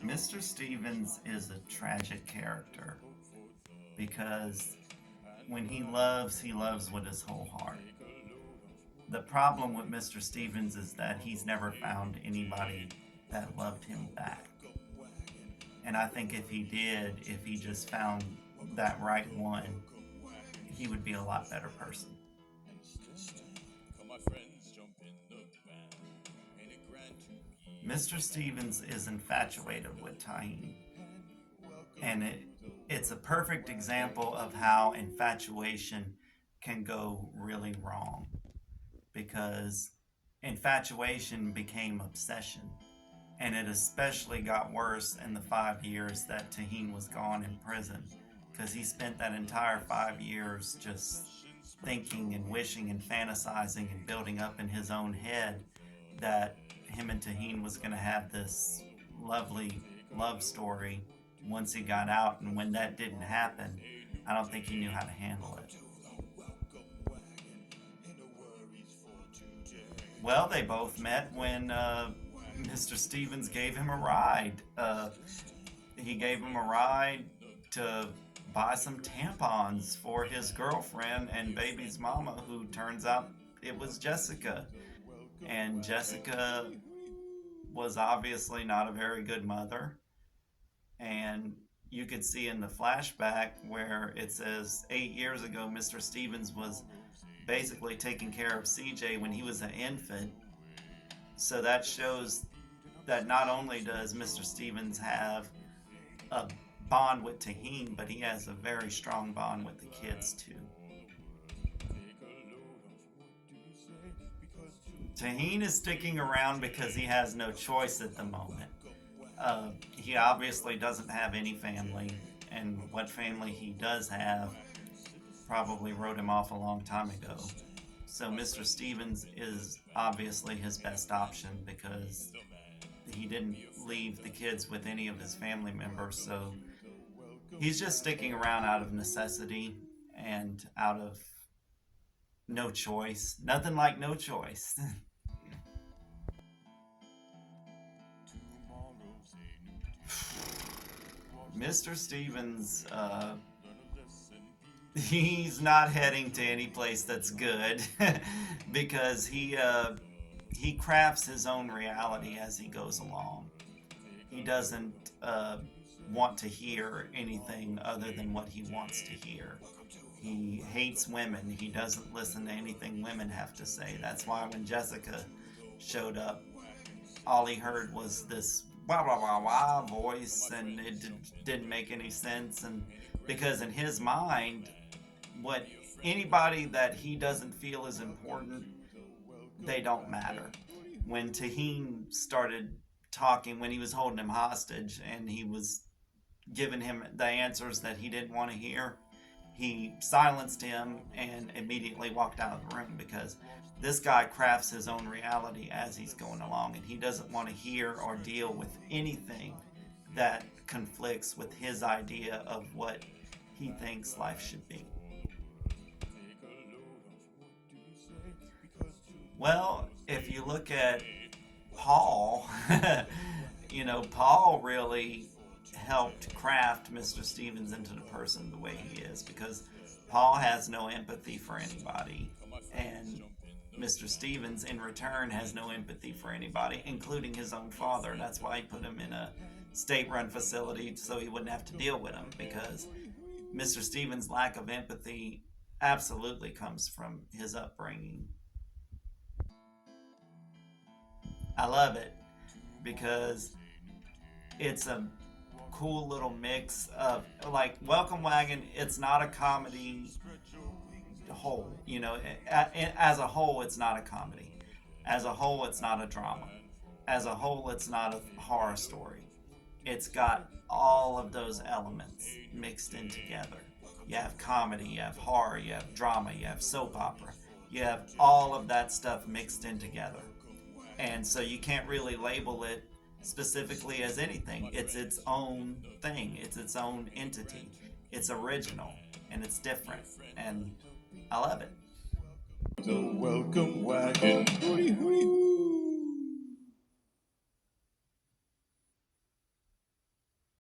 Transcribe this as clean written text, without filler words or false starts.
Mr. Stevens is a tragic character because when he loves with his whole heart. The problem with Mr. Stevens is that he's never found anybody that loved him back. And I think if he did, if he just found that right one, he would be a lot better person. Mr. Stevens is infatuated with Tahine, and it's a perfect example of how infatuation can go really wrong because infatuation became obsession. And it especially got worse in the 5 years that Tahine was gone in prison because he spent that entire 5 years just thinking and wishing and fantasizing and building up in his own head that him and Tahine was going to have this lovely love story once he got out. And when that didn't happen, I don't think he knew how to handle it. Well, they both met when Mr. Stevens gave him a ride. He gave him a ride to buy some tampons for his girlfriend and baby's mama, who turns out it was Jessica. And Jessica was obviously not a very good mother. And you could see in the flashback where it says 8 years ago, Mr. Stevens was basically taking care of CJ when he was an infant. So that shows that not only does Mr. Stevens have a bond with Tahine, but he has a very strong bond with the kids too. Tahine is sticking around because he has no choice at the moment. He obviously doesn't have any family, and what family he does have probably wrote him off a long time ago. So Mr. Stevens is obviously his best option because he didn't leave the kids with any of his family members. So he's just sticking around out of necessity and out of no choice. Nothing like no choice. Mr. Stevens, he's not heading to any place that's good because he crafts his own reality as he goes along. He doesn't want to hear anything other than what he wants to hear. He hates women. He doesn't listen to anything women have to say. That's why when Jessica showed up, all he heard was this wah wah wah wah voice, and it didn't make any sense. And because in his mind, what anybody that he doesn't feel is important, they don't matter. When Tahine started talking, when he was holding him hostage and he was giving him the answers that he didn't want to hear, he silenced him and immediately walked out of the room because this guy crafts his own reality as he's going along, and he doesn't want to hear or deal with anything that conflicts with his idea of what he thinks life should be. Well, if you look at Paul, Paul really helped craft Mr. Stevens into the person the way he is because Paul has no empathy for anybody, and Mr. Stevens in return has no empathy for anybody, including his own father. That's why he put him in a state-run facility so he wouldn't have to deal with him, because Mr. Stevens' lack of empathy absolutely comes from his upbringing. I love it because it's a cool little mix of, like, Welcome Wagon. It's not a comedy whole, as a whole it's not a comedy, as a whole it's not a drama, as a whole it's not a horror story. It's got all of those elements mixed in together. You have comedy, you have horror, you have drama, you have soap opera, you have all of that stuff mixed in together. And so you can't really label it specifically as anything. It's its own thing, it's its own entity. It's original and it's different, and I love it. The welcome wagon.